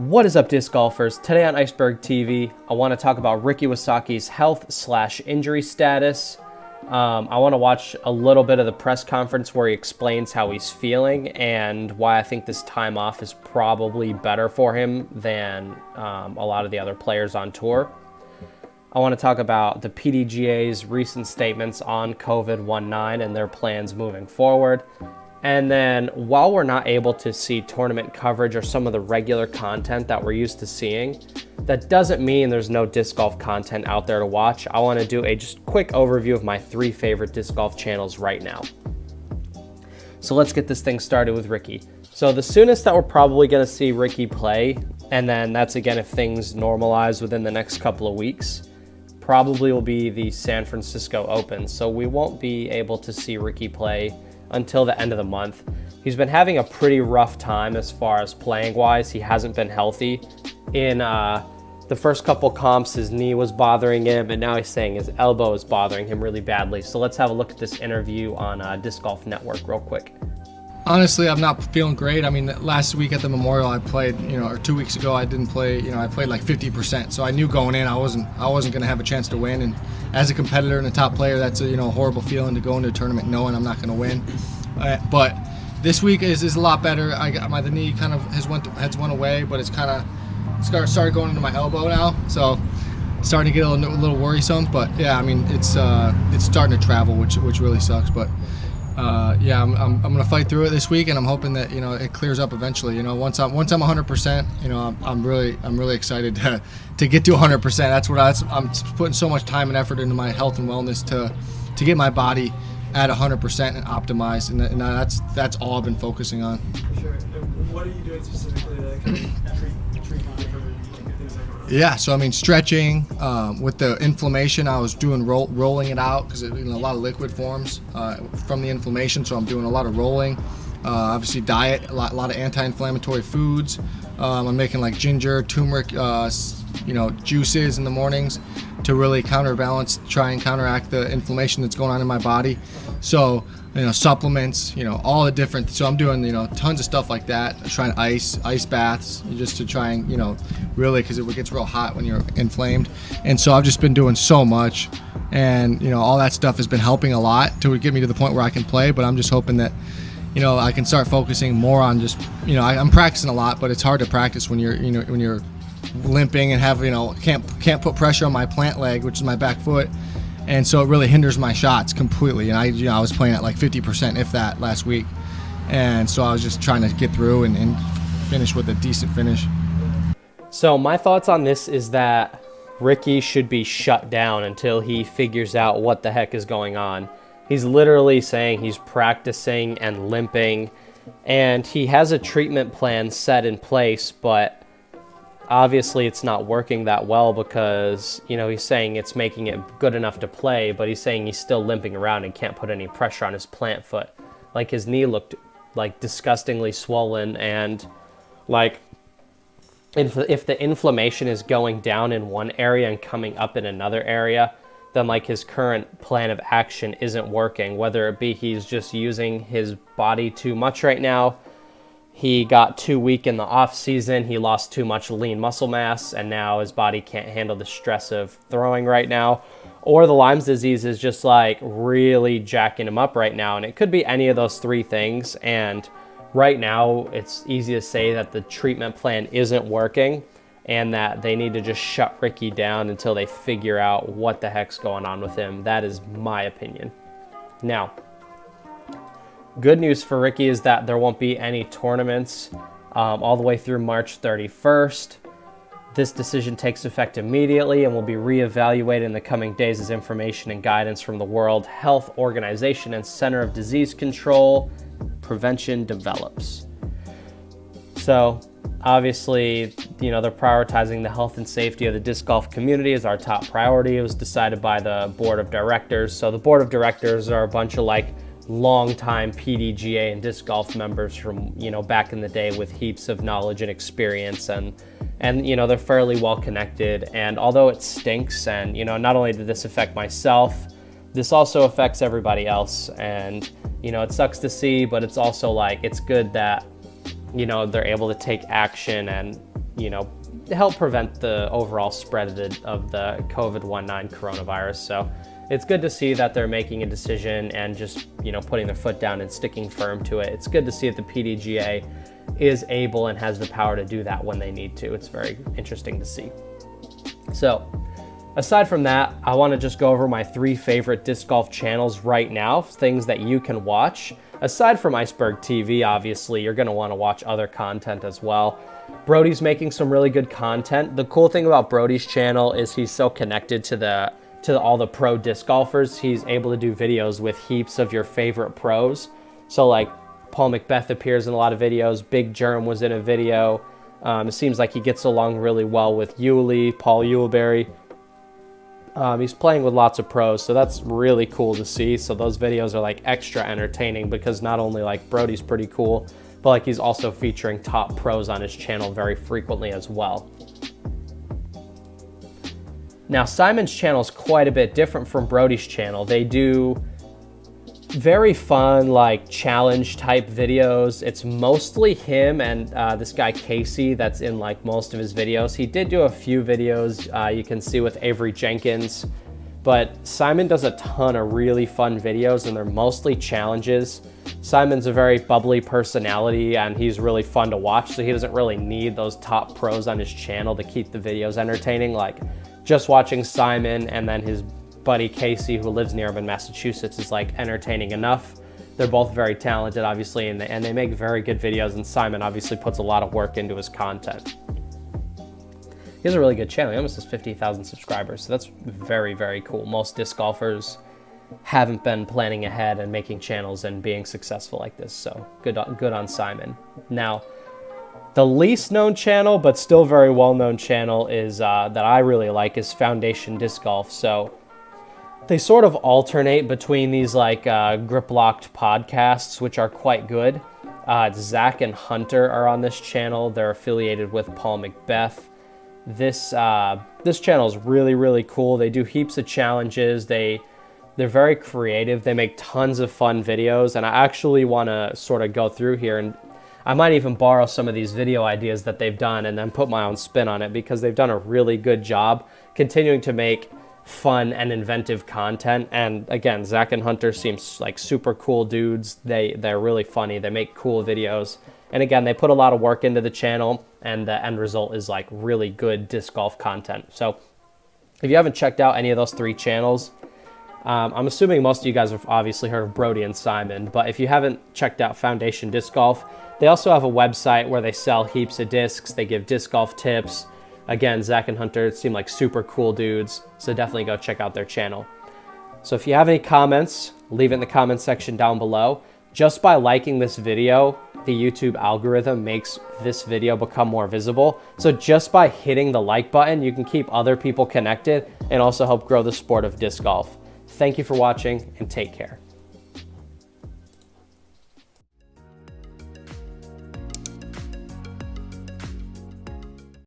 What is up, disc golfers? Today on Iceberg TV, I want to talk about Ricky Wysocki's health/injury status. I want to watch a little bit of the press conference where he explains how he's feeling and why I think this time off is probably better for him than a lot of the other players on tour. I want to talk about the PDGA's recent statements on COVID-19 and their plans moving forward. And then while we're not able to see tournament coverage or some of the regular content that we're used to seeing, that doesn't mean there's no disc golf content out there to watch. I want to do a just quick overview of my 3 favorite disc golf channels right now. So let's get this thing started with Ricky. So the soonest that we're probably going to see Ricky play, and then that's again if things normalize within the next couple of weeks, probably will be the San Francisco Open. So we won't be able to see Ricky play until the end of the month. He's been having a pretty rough time as far as playing wise. He hasn't been healthy. In the first couple comps, his knee was bothering him, and now he's saying his elbow is bothering him really badly. So let's have a look at this interview on Disc Golf Network real quick. Honestly, I'm not feeling great. I mean, last week at the Memorial, I played, or 2 weeks ago, I didn't play. I played like 50%. So I knew going in, I wasn't going to have a chance to win. And as a competitor and a top player, that's a horrible feeling to go into a tournament knowing I'm not going to win. But this week is a lot better. The knee kind of has went away, but it's kind of started going into my elbow now. So starting to get a little worrisome. But yeah, I mean, it's starting to travel, which really sucks. But yeah, I'm gonna fight through it this week, and I'm hoping that it clears up eventually. Once I'm 100%, I'm really excited to get to 100%. I'm putting so much time and effort into my health and wellness to get my body at 100% and optimized, and that's all I've been focusing on. Sure. And what are you doing specifically to kind of treat you differently, things like that? Yeah, so I mean stretching. With the inflammation, I was doing rolling it out because a lot of liquid forms from the inflammation. So I'm doing a lot of rolling. Obviously diet, a lot of anti-inflammatory foods. I'm making like ginger, turmeric, juices in the mornings to really try and counteract the inflammation that's going on in my body. So supplements, all the different. So I'm doing tons of stuff like that. Trying ice baths just to try and really, because it gets real hot when you're inflamed. And so I've just been doing so much, and all that stuff has been helping a lot to get me to the point where I can play. But I'm just hoping that I can start focusing more on just I'm practicing a lot, but it's hard to practice when you're limping and have can't put pressure on my plant leg, which is my back foot. And so it really hinders my shots completely. And I was playing at like 50%, if that, last week. And so I was just trying to get through and finish with a decent finish. So my thoughts on this is that Ricky should be shut down until he figures out what the heck is going on. He's literally saying he's practicing and limping, and he has a treatment plan set in place, but obviously it's not working that well because, he's saying it's making it good enough to play, but he's saying he's still limping around and can't put any pressure on his plant foot. Like, his knee looked like disgustingly swollen, and like if the inflammation is going down in one area and coming up in another area, then like his current plan of action isn't working, whether it be he's just using his body too much right now, he got too weak in the off season, he lost too much lean muscle mass, and now his body can't handle the stress of throwing right now, or the Lyme's disease is just like really jacking him up right now. And it could be any of those 3 things. And right now it's easy to say that the treatment plan isn't working and that they need to just shut Ricky down until they figure out what the heck's going on with him. That is my opinion. Now, good news for Ricky is that there won't be any tournaments all the way through March 31st. This decision takes effect immediately and will be reevaluated in the coming days as information and guidance from the World Health Organization and Center of Disease Control Prevention develops. So obviously, they're prioritizing the health and safety of the disc golf community as our top priority. It was decided by the board of directors. So the board of directors are a bunch of longtime PDGA and disc golf members from back in the day with heaps of knowledge and experience, and they're fairly well connected. And although it stinks, and not only did this affect myself, this also affects everybody else, and it sucks to see, but it's also it's good that they're able to take action and help prevent the overall spread of the COVID-19 coronavirus. So it's good to see that they're making a decision and just, putting their foot down and sticking firm to it. It's good to see that the PDGA is able and has the power to do that when they need to. It's very interesting to see. So aside from that, I want to just go over my 3 favorite disc golf channels right now, things that you can watch. Aside from Iceberg TV, obviously, you're going to want to watch other content as well. Brody's making some really good content. The cool thing about Brody's channel is he's so connected to all the pro disc golfers. He's able to do videos with heaps of your favorite pros. So like Paul McBeth appears in a lot of videos. Big Germ was in a video. It seems like he gets along really well with Yuli, Paul Uleberry. He's playing with lots of pros, so that's really cool to see. So those videos are like extra entertaining because not only like Brody's pretty cool, but like he's also featuring top pros on his channel very frequently as well. Now Simon's channel is quite a bit different from Brody's channel. They do very fun, like challenge type videos. It's mostly him and this guy Casey that's in like most of his videos. He did do a few videos you can see with Avery Jenkins, but Simon does a ton of really fun videos and they're mostly challenges. Simon's a very bubbly personality and he's really fun to watch, so he doesn't really need those top pros on his channel to keep the videos entertaining. Like just watching Simon and then his buddy Casey, who lives near him in Massachusetts, is like entertaining enough. They're both very talented, obviously, and they make very good videos, and Simon obviously puts a lot of work into his content. He has a really good channel. He almost has 50,000 subscribers, so that's very, very cool. Most disc golfers haven't been planning ahead and making channels and being successful like this, so good on Simon. Now, the least known channel, but still very well-known channel is that I really like is Foundation Disc Golf. So they sort of alternate between these like grip-locked podcasts, which are quite good. Zach and Hunter are on this channel. They're affiliated with Paul McBeth. This channel is really, really cool. They do heaps of challenges. They're very creative. They make tons of fun videos, and I actually want to sort of go through here, and I might even borrow some of these video ideas that they've done and then put my own spin on it, because they've done a really good job continuing to make fun and inventive content. And again, Zach and Hunter seems like super cool dudes. They're really funny. They make cool videos. And again, they put a lot of work into the channel, and the end result is like really good disc golf content. So if you haven't checked out any of those 3 channels, I'm assuming most of you guys have obviously heard of Brody and Simon, but if you haven't checked out Foundation Disc Golf, they also have a website where they sell heaps of discs. They give disc golf tips. Again, Zach and Hunter seem like super cool dudes, so definitely go check out their channel. So if you have any comments, leave it in the comment section down below. Just by liking this video, the YouTube algorithm makes this video become more visible. So just by hitting the like button, you can keep other people connected and also help grow the sport of disc golf. Thank you for watching, and take care.